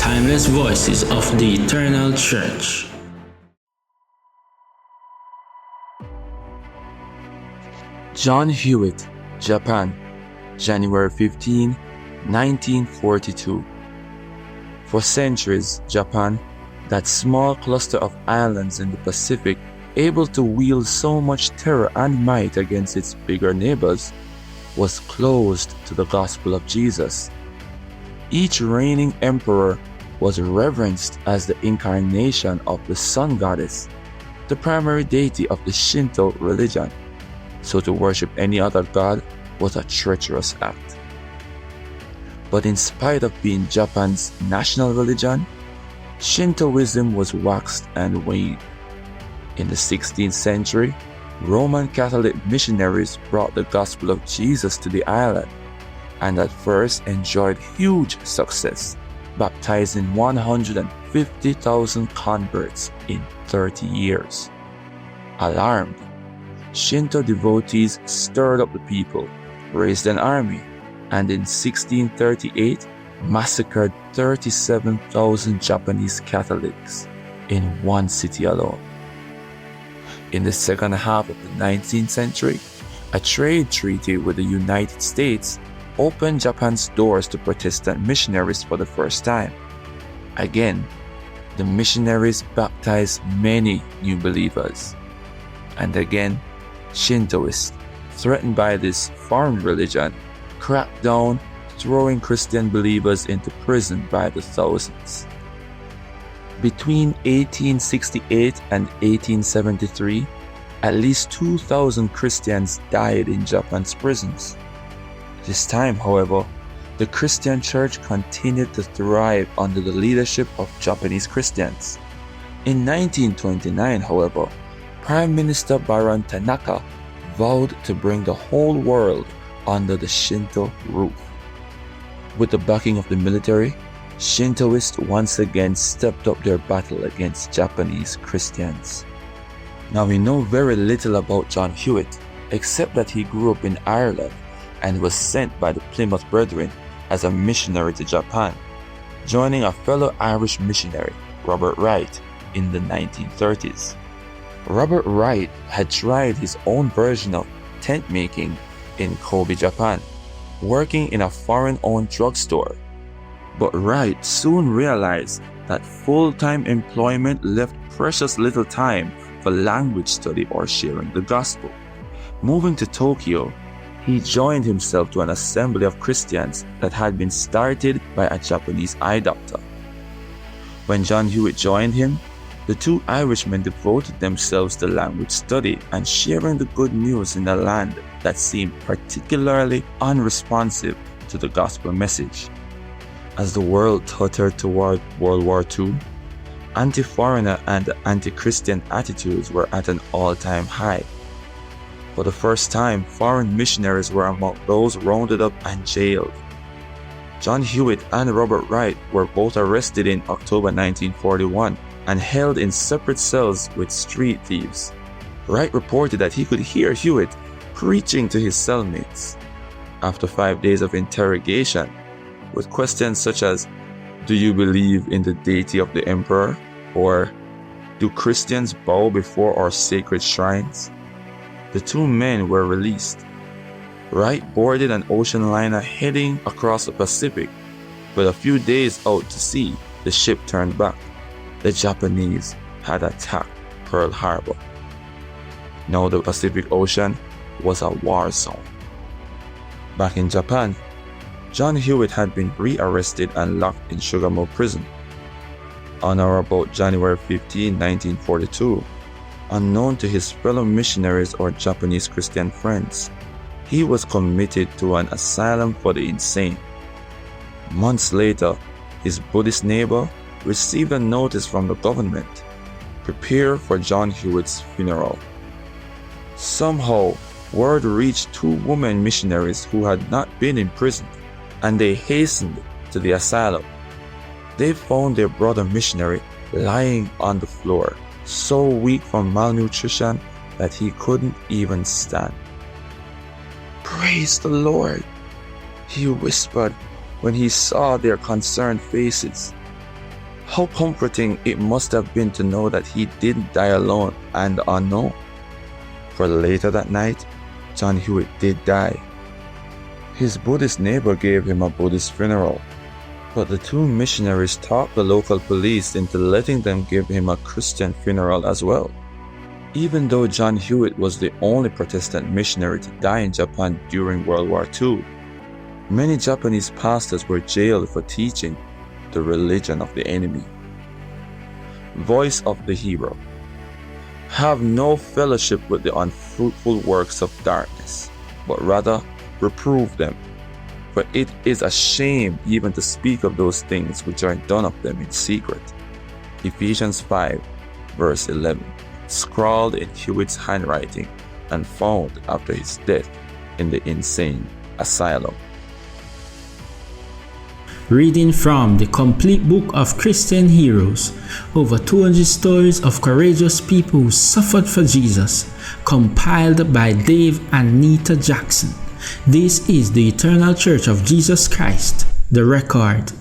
timeless voices of the eternal church. John Hewitt, Japan, January 15, 1942. For centuries, Japan, that small cluster of islands in the Pacific, able to wield so much terror and might against its bigger neighbors, was closed to the gospel of Jesus. Each reigning emperor was reverenced as the incarnation of the sun goddess, the primary deity of the Shinto religion. So to worship any other god was a treacherous act. But in spite of being Japan's national religion, Shintoism was waxed and waned. In the 16th century, Roman Catholic missionaries brought the gospel of Jesus to the island, and at first enjoyed huge success, baptizing 150,000 converts in 30 years. Alarmed, Shinto devotees stirred up the people, raised an army, and in 1638 massacred 37,000 Japanese Catholics in one city alone. In the second half of the 19th century, a trade treaty with the United States opened Japan's doors to Protestant missionaries for the first time. Again, the missionaries baptized many new believers. And again, Shintoists, threatened by this foreign religion, cracked down, throwing Christian believers into prison by the thousands. Between 1868 and 1873, at least 2,000 Christians died in Japan's prisons. This time, however, the Christian church continued to thrive under the leadership of Japanese Christians. In 1929, however, Prime Minister Baron Tanaka vowed to bring the whole world under the Shinto roof. With the backing of the military, Shintoists once again stepped up their battle against Japanese Christians. Now we know very little about John Hewitt, except that he grew up in Ireland and was sent by the Plymouth Brethren as a missionary to Japan, joining a fellow Irish missionary, Robert Wright, in the 1930s. Robert Wright had tried his own version of tent making in Kobe, Japan, working in a foreign-owned drugstore. But Wright soon realized that full-time employment left precious little time for language study or sharing the gospel. Moving to Tokyo, he joined himself to an assembly of Christians that had been started by a Japanese eye doctor. When John Hewitt joined him, the two Irishmen devoted themselves to language study and sharing the good news in a land that seemed particularly unresponsive to the gospel message. As the world tottered toward World War II, anti-foreigner and anti-Christian attitudes were at an all-time high. For the first time, foreign missionaries were among those rounded up and jailed. John Hewitt and Robert Wright were both arrested in October 1941 and held in separate cells with street thieves. Wright reported that he could hear Hewitt preaching to his cellmates. After 5 days of interrogation, with questions such as, "Do you believe in the deity of the emperor?" or "Do Christians bow before our sacred shrines?" the two men were released. Wright boarded an ocean liner heading across the Pacific, but a few days out to sea, the ship turned back. The Japanese had attacked Pearl Harbor. Now the Pacific Ocean was a war zone. Back in Japan, John Hewitt had been rearrested and locked in Sugar Mill Prison. On or about January 15, 1942, unknown to his fellow missionaries or Japanese Christian friends, he was committed to an asylum for the insane. Months later, his Buddhist neighbor received a notice from the government: prepare for John Hewitt's funeral. Somehow, word reached two women missionaries who had not been in prison, and they hastened to the asylum. They found their brother missionary lying on the floor, so weak from malnutrition that he couldn't even stand. "Praise the Lord," he whispered when he saw their concerned faces. How comforting it must have been to know that he didn't die alone and unknown. For later that night, John Hewitt did die. His Buddhist neighbor gave him a Buddhist funeral, but the two missionaries talked the local police into letting them give him a Christian funeral as well. Even though John Hewitt was the only Protestant missionary to die in Japan during World War II, many Japanese pastors were jailed for teaching the religion of the enemy. Voice of the Hero. Have no fellowship with the unfruitful works of darkness, but rather reprove them. For it is a shame even to speak of those things which are done of them in secret. Ephesians 5, verse 11, scrawled in Hewitt's handwriting and found after his death in the insane asylum. Reading from the complete book of Christian heroes, over 200 stories of courageous people who suffered for Jesus, compiled by Dave and Nita Jackson. This is the Eternal Church of Jesus Christ, the record.